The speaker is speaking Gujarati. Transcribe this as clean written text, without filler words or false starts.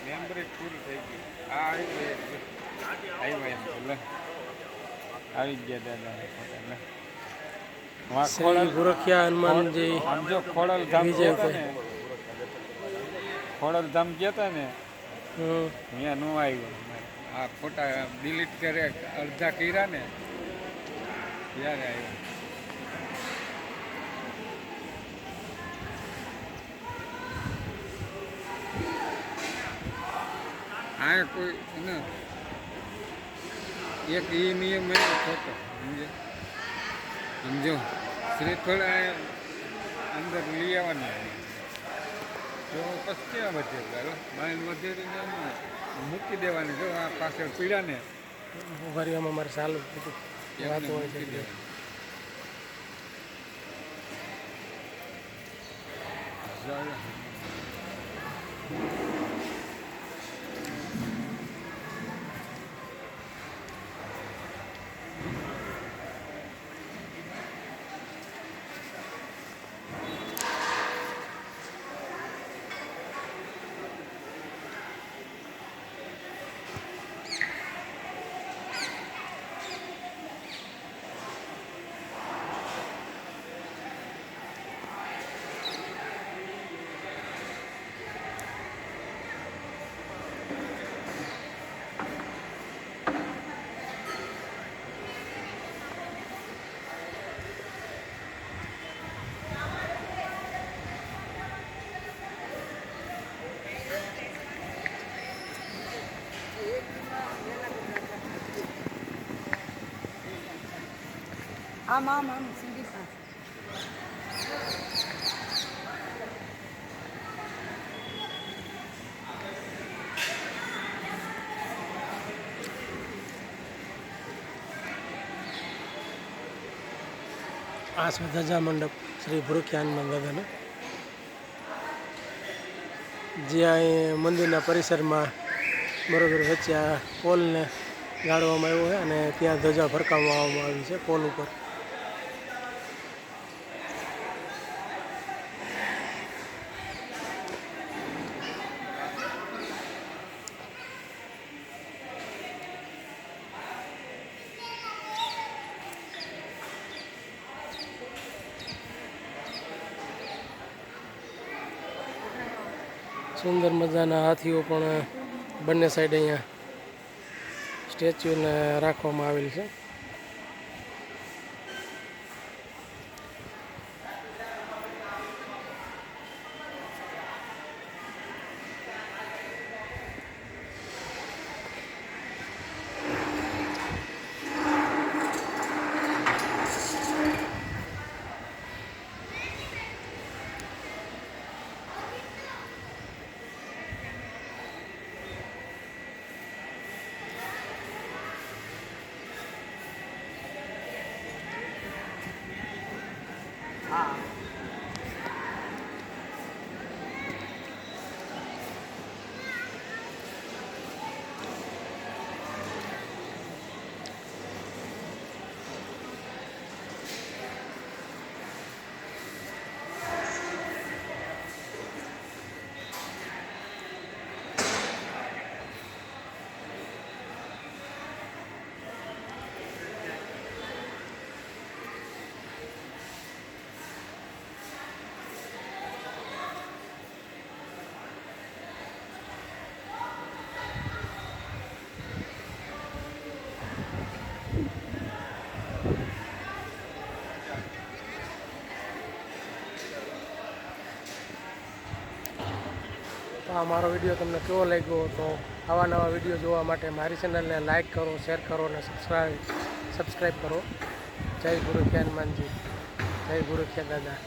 મેમ્બરી પૂરી થઈ ગઈ. આ આવ્યા એમ તો લે આવી ગયા દાદા ફોટા લે શ્રી ગુરખિયા હનુમાનજી આમ જો ખોડલ ધામ વિજય ગયા ને ખોડલ ધામ ગયા હતા ને અહીંયા નો આવ્યો. આ ફોટા ડિલીટ કરે અડધા કર્યા ને ત્યારે આવ્યો. આ કોઈ ને એક એ નિયમ એવો ખોટો સમજો શ્રીફળ અંદર લઈ આવવાના તો પછી ક્યાં વધે બાયન વધે મૂકી દેવાની. જો આ પાછળ પીડા ને વારીમાં મારે ચાલુ વાતો હોય છે. આમ સીધી પાસે આ છે ધજા મંડપ શ્રી ગુરખિયા હનુમાન દાદાનો, જે અહીં મંદિરના પરિસરમાં બરોબર વચ્ચે આ પોલને ગાળવામાં આવ્યો છે અને ત્યાં ધજા ફરકાવવામાં આવી છે પોલ ઉપર. સુંદર મજાના હાથીઓ પણ બંને સાઈડ અહીંયા સ્ટેચ્યુને રાખવામાં આવેલ છે. તો આ મારો વિડીયો તમને કેવો લાગ્યો, તો આવા નવા વિડીયો જોવા માટે મારી ચેનલને લાઇક કરો, શેર કરો અને સબસ્ક્રાઈબ કરો. જય ગુરખિયા હનુમાનજી, જય ગુરખિયા દાદા.